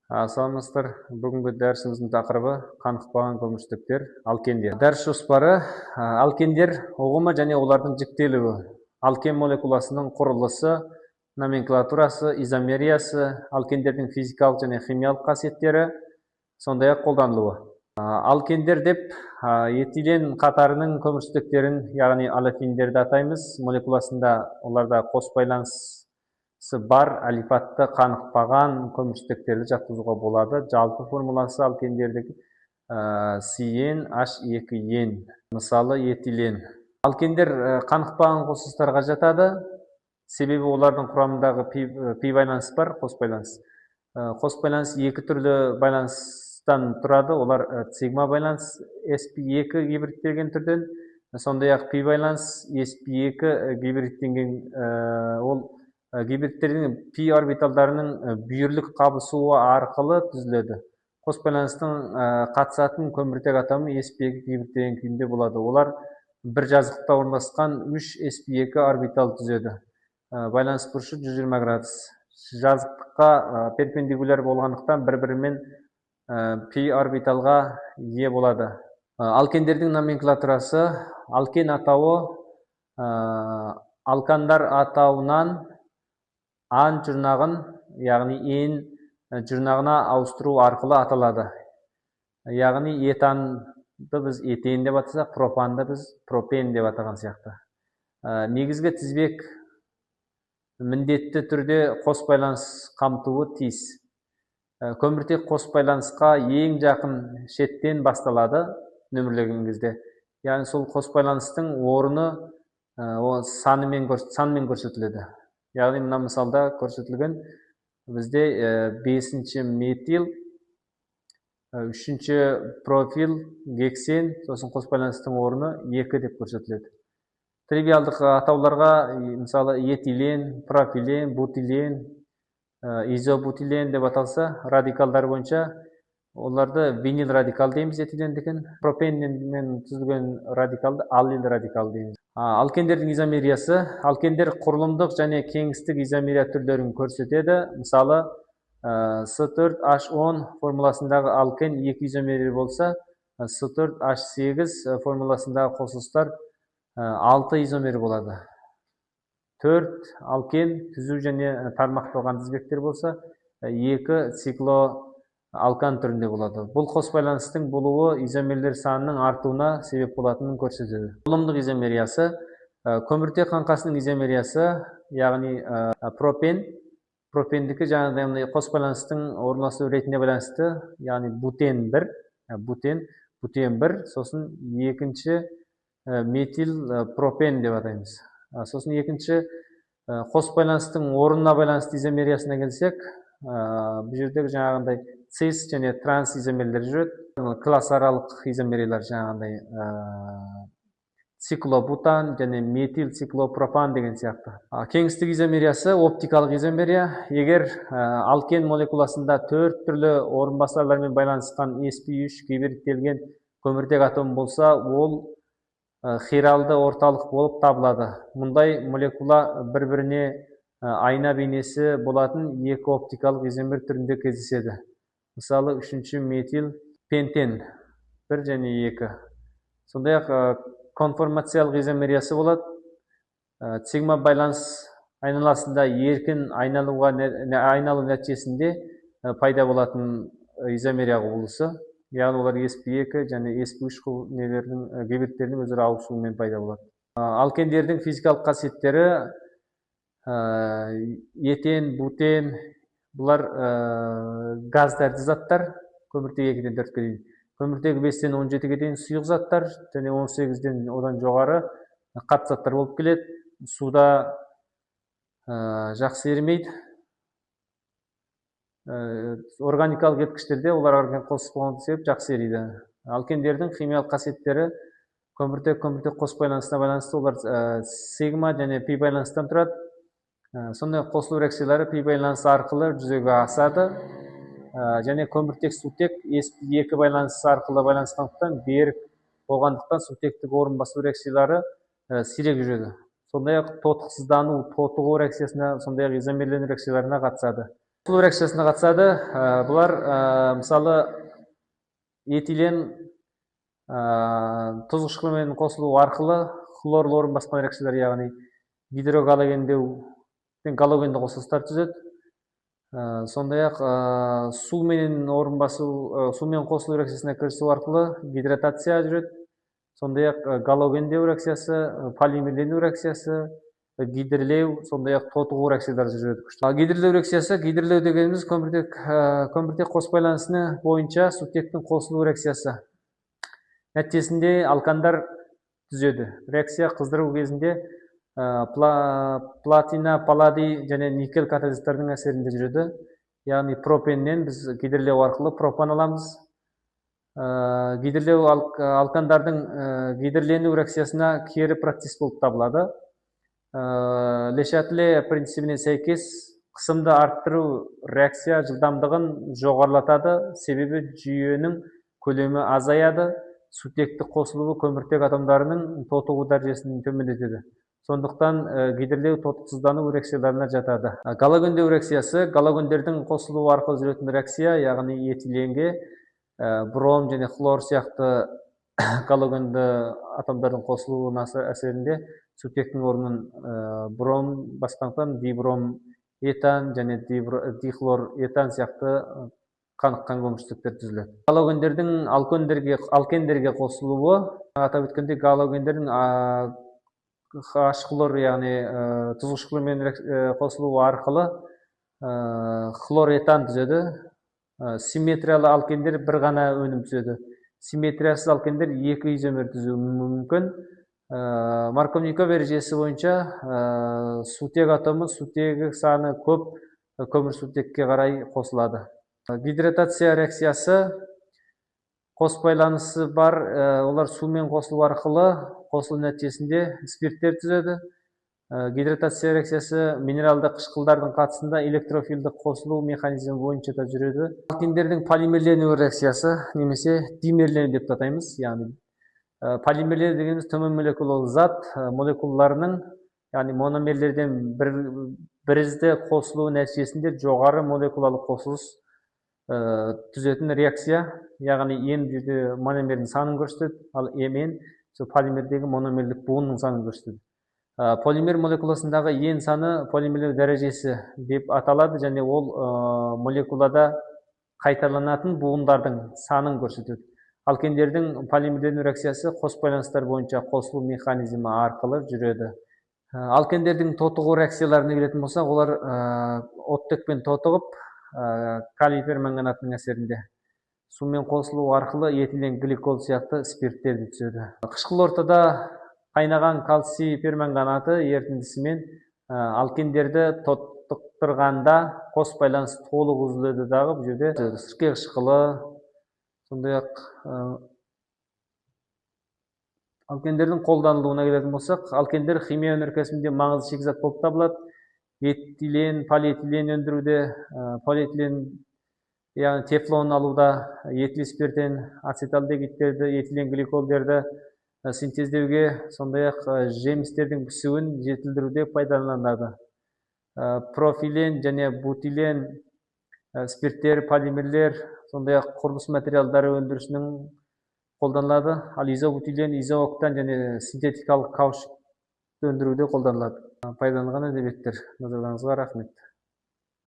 Саламатсыздар. Бүгінгі дәрісіміздің тақырыбы қанықпаған көмірсутектер, алкендер. Дәріс жоспары алкендер ұғымы және олардың жіктелуі, алкен молекуласының құрылысы, номенклатурасы, изомериясы, алкендердің физикалық және химиялық қасиеттері, сондай-ақ қолданылуы. Алкендер деп этилен қатарының көмірсутектерін, яғни олефиндерді атаймыз. Молекуласында оларда қос байланысы бар алифатты қанықпаған көмірсутектерді жатқызуға болады. Жалпы формуласы алкендердегі CnH2n, мысалы етилен. Алкендер қанықпаған қосылыстарға жатады, себебі олардың құрамындағы пи байланыс бар, қос байланыс. Қос байланыс екі түрлі байланыстан тұрады. Олар сигма байланыс sp2 гибридтелген түрден, сондай-ақ пи байланыс sp2 гибридтенген. Ол гибридтердің пи орбиталдарының бүйірлік қабысуы арқылы түзіледі. Қос байланыстың қатысатын көміртек атомы sp2 гибридтелген күйінде болады. Олар бір жазықтықта орналасқан 3 sp2 орбитал түзеді. Байланыс бұрышы 120 градус. Жазықтыққа перпендикуляр болғандықтан бір-бірімен пи орбиталға ие болады. Алкендердің номенклатурасы, алкен атауы алкандар атауынан ан жұрнағын, яғни ен жұрнағына ауыстыру арқылы аталады. Яғни этанды біз этен деп атасақ, пропанды біз пропен деп атаған сияқты. Негізгі тізбек міндетті түрде қос байланыс қамтуы тиіс. Көміртек қос байланысқа ең жақын шеттен басталады нөмірлеген кезде. Яғни сол қос байланыстың орны санмен көрсетіледі. Яғни мына мысалда көрсетілген бізде 5-ші метил, 3-ші профил, гексен, сосын қос байланыстың орны 2 деп көрсетіледі. Тривиалдық атауларға, мысалы, етилен, профилен, бутилен, изобутилен деп аталса, радикалдар бойынша оларды винил радикал дейміз етилендікен. Пропенмен түзілген радикалды аллил радикал дейміз. Алкендердің изомериясы. Алкендер құрылымдық және кеңістік изомерия түрлерін көрсетеді. Мысалы, S4H10 формуласындағы алкен 2 изомерия болса, S4H8 формуласындағы қосылыстар 6 изомер болады. 4 алкен түзу және тармақталған тізбектер болса, 2 циклоалкан түрінде болады. Бұл қос байланыстың болуы изомерлер санының артуына себеп болатынын көрсетеді. Құрылымдық изомериясы, көміртек қаңқасының изомериясы, яғни пропендікі жаңағыдай қос байланыстың орналасу ретіне байланысты, яғни бутен 1, сосын екінші метил пропен деп атаймыз. Сосын екінші қос байланыстың орнына байланысты изомериясына келсек, бұл жердегі жаңағындай цис және транс изомерлер жүреді. Класс аралық изомериялар жаңағындай циклобутан және метил циклопропан деген сияқты. Кеңістік изомериясы оптикалық изомерия. Егер алкен молекуласында 4 түрлі орынбасарлармен байланысқан sp3 гибридтелген көміртек атом болса, ол хиралды орталық болып табылады. Мұндай молекула бір-біріне айна бейнесі болатын 2 оптикалық изомер түрінде кездеседі. Мысалы, 3-ші метил пентен 1 және 2. Сондай-ақ конформациялық изомериясы болады. Сигма байланыс айналасында еркін айналу нәтижесінде пайда болатын изомерия құбылысы. Яғни олар sp2 және sp3 гибридтерінің өзара ауысуымен пайда болады. Алкендердің физикалық қасиеттері етен, бутен, бұлар газ тәрізді заттар, көміртек 2-ден 4-ке дейін. Көміртек 5-тен 17-ге дейін сұйық заттар, және 18-ден одан жоғары қатты заттар болып келеді. Суда жақсы ерімейді. Органикалық еткіштерде олар органикалық қосылыс болғандықтан себеп жақсы ериді. Алкендердің химиялық қасиеттері көміртек қос байланысына байланысты, олар сигма және пи байланыстан тұрады. Сондай қосылу реакциялары пи байланысы арқылы жүзеге асады. Және көміртек сутек sp2 байланысы арқылы байланысқандықтан берік болғандықтан сутектік орын басу реакциялары сирек жүреді. Сондай-ақ тотықсыздану, тотығу реакциясына, сондай-ақ изомерлену реакцияларына қатысады. Қосылу реакциясына қатысады. Бұлар мысалы этилен тұз қышқылымен қосылу арқылы хлорлы орын басқан реакциялар, яғни гидрогалогендеу пен галогенді қосылыстар түзеді. Сондай ақ сумен орын басу, сумен қосылу реакциясына кірісу арқылы гидратация жүреді. Сондай ақ галогендеу реакциясы, полимерлену реакциясы, гидрлеу, сондай ақ тотығу реакциялары жүреді. Гидрлеу реакциясы, гидрлеу дегеніміз көміртек қос байланысына бойынша сутектің қосылу реакциясы. Нәтижесінде алкандар түзеді. Реакция қыздыру кезінде платина, палладий және никель катализатордың әсерінде жүреді. Яғни пропеннен біз гидрлеу арқылы пропан аламыз. Гидрлеу алкандардың гидрлену реакциясына кері процесс болып табылады. Le Chatelet принцибіне сәйкес қысымды арттыру реакция жылдамдығын жоғарылатады, себебі жүйенің көлемі азаяды, сутекті қосылуы көміртек атомдарының тотығу дәрежесін төмендетеді. Сондықтан гидрлеу тотықсыздану реакцияларына жатады. Галогендеу реакциясы галогендердің қосылуы арқылы жүретін реакция, яғни этиленге бром және хлор сияқты галогенді атомдардың қосылуының әсерінде сутектің орнын бром басқандықтан дибром этан және дихлор этан сияқты қаныққан көмірсутектер түзіледі. Галогендердің алкендерге қосылуы, атап өткендей, галогендердің H-хлор, яғни тұз қышқылымен қосылуы арқылы хлоретан түзеді. Симметриялы алкендер бір ғана өнім түзеді. Симметриясыз алкендер екі изомер түзуі мүмкін. Марковников ережесі бойынша сутек атомы сутегі саны көп көмірсутекке қарай қосылады. Гидратация реакциясы қос байланысы бар, олар сумен қосылу арқылы қосылу нәтижесінде спирттер түзеді. Гидратация реакциясы минералды қышқылдардың қатысында электрофилді қосылу механизмі бойынша да жүреді. Алкендердің полимерлену реакциясы немесе димерлену деп атаймыз. Яғни полимерлер дегеніміз төмен молекулалы зат молекулаларының, яғни мономерлерден бірізді қосылу нәтижесінде жоғары молекулалы қосылыс түзетін реакция, яғни N жерде мономердің санын көрсетеді, ал Mn полимердегі мономерлік буынның санын көрсетеді. Полимер молекуласындағы N саны полимерлер дәрежесі деп аталады және ол молекулада қайталанатын буындардың санын көрсетеді. Алкендердің полимерлену реакциясы қос байланыстар бойынша қосылу механизмі арқылы жүреді. Алкендердің тотығу реакцияларына келетін болсақ, олар оттекпен тотығып, калий перманганатының әсерінде сумен қосылу арқылы этилен гликол сияқты спирттерді түзеді. Қышқыл ортада қайнаған кальций перманганаты ерітіндісімен алкендерді тоттықтырғанда қос байланыс толық үзіледі дағы. Бұл жерде сірке қышқылы, сондай ақ алкендердің қолданылуына келетін болсақ, алкендер химия өнеркәсібінде маңызды шикізат болып табылады. Этилен, полиэтилен өндіруде, полиэтилен, яғни тефлон алуда, этил спиртен, ацеталдегидтерді, этилен гликолдерді синтездеуге, сондай ақ жемістердің пісуін жетілдіруде пайдаланылады. Профилен және бутилен спирттер, полимерлер, сондай ақ құрылыс материалдары өндірісінің қолданылады. Ал изобутилен, изооктан және синтетикалық каучук өндіруде қолданылады. Пайдаланған әдебиеттер. Назарларыңызға рахмет.